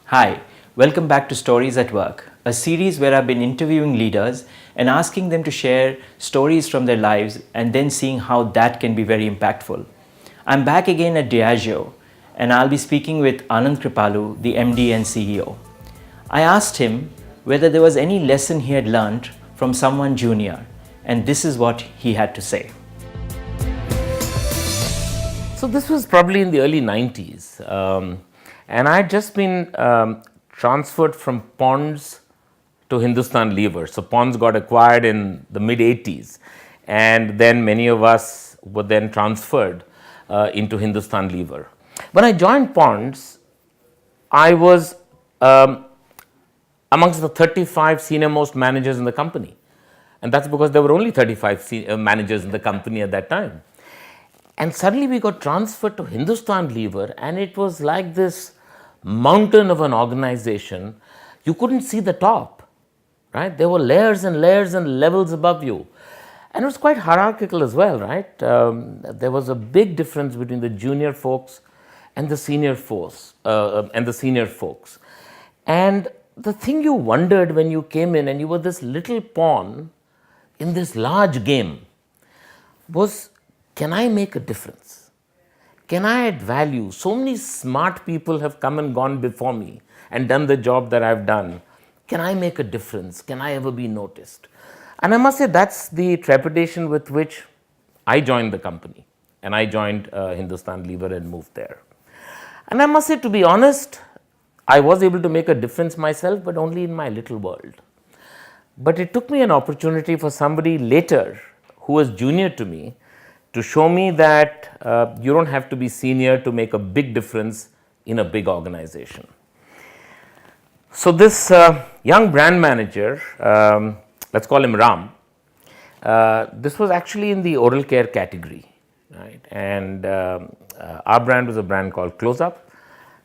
Hi, welcome back to Stories at Work, a series where I've been interviewing leaders and asking them to share stories from their lives and then seeing how that can be very impactful. I'm back again at Diageo and I'll be speaking with Anand Kripalu, the MD and CEO. I asked him whether there was any lesson he had learned from someone junior, and this is what he had to say. So this was probably in the early 90s, and I had just been transferred from Ponds to Hindustan Lever. So Ponds got acquired in the mid 80s, and then many of us were then transferred into Hindustan Lever. When I joined Ponds, I was amongst the 35 senior most managers in the company, and that's because there were only 35 managers in the company at that time. And suddenly we got transferred to Hindustan Lever, and it was like this mountain of an organization. You couldn't see the top, right? There were layers and layers and levels above you. And it was quite hierarchical as well, right? There was a big difference between the junior folks and the senior folks. And the thing you wondered when you came in and you were this little pawn in this large game was, can I make a difference? Can I add value? So many smart people have come and gone before me and done the job that I've done. Can I make a difference? Can I ever be noticed? And I must say that's the trepidation with which I joined the company. And I joined Hindustan Lever and moved there. And I must say, to be honest, I was able to make a difference myself, but only in my little world. But it took me an opportunity for somebody later who was junior to me to show me that you don't have to be senior to make a big difference in a big organization. So this young brand manager, let's call him Ram, this was actually in the oral care category, right? And our brand was a brand called Close Up,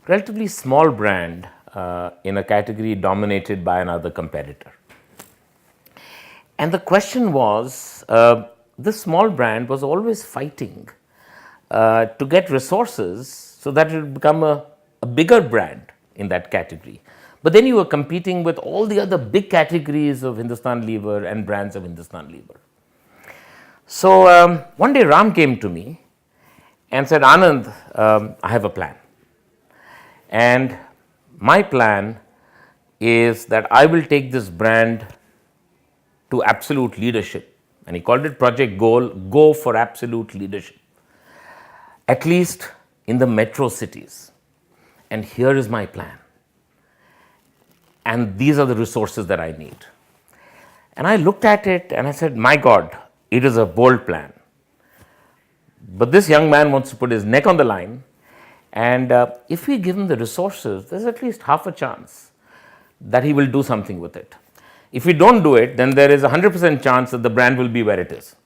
relatively small brand in a category dominated by another competitor. And the question was, this small brand was always fighting to get resources so that it would become a bigger brand in that category. But then you were competing with all the other big categories of Hindustan Lever and brands of Hindustan Lever. So one day Ram came to me and said, Anand, I have a plan. And my plan is that I will take this brand to absolute leadership. And he called it Project Goal, go for absolute leadership, at least in the metro cities. And here is my plan. And these are the resources that I need. And I looked at it and I said, my God, it is a bold plan. But this young man wants to put his neck on the line. And if we give him the resources, there's at least half a chance that he will do something with it. If we don't do it, then there is a 100% chance that the brand will be where it is.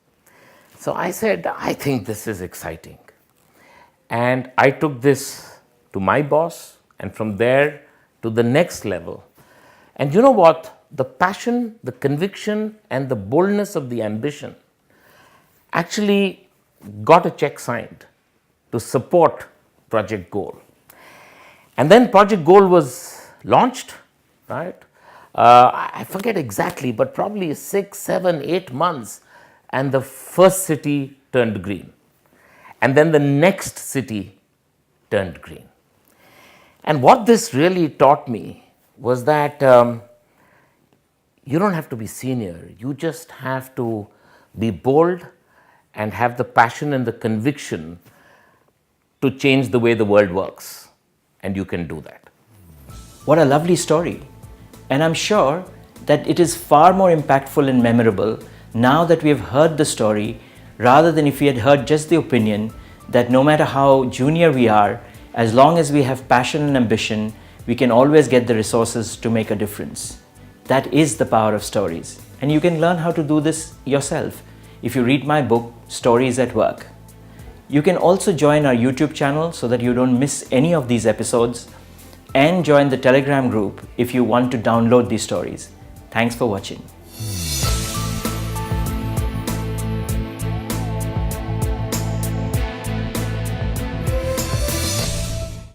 So I said, I think this is exciting. And I took this to my boss, and from there to the next level. And you know what? The passion, the conviction, and the boldness of the ambition actually got a check signed to support Project Goal. And then Project Goal was launched, right? I forget exactly, but probably 6, 7, 8 months, and the first city turned green. And then the next city turned green. And what this really taught me was that you don't have to be senior, you just have to be bold and have the passion and the conviction to change the way the world works. And you can do that. What a lovely story. And I'm sure that it is far more impactful and memorable now that we have heard the story, rather than if we had heard just the opinion that no matter how junior we are, as long as we have passion and ambition, we can always get the resources to make a difference. That is the power of stories. And you can learn how to do this yourself if you read my book, Stories at Work. You can also join our YouTube channel so that you don't miss any of these episodes, and join the Telegram group if you want to download these stories. Thanks for watching.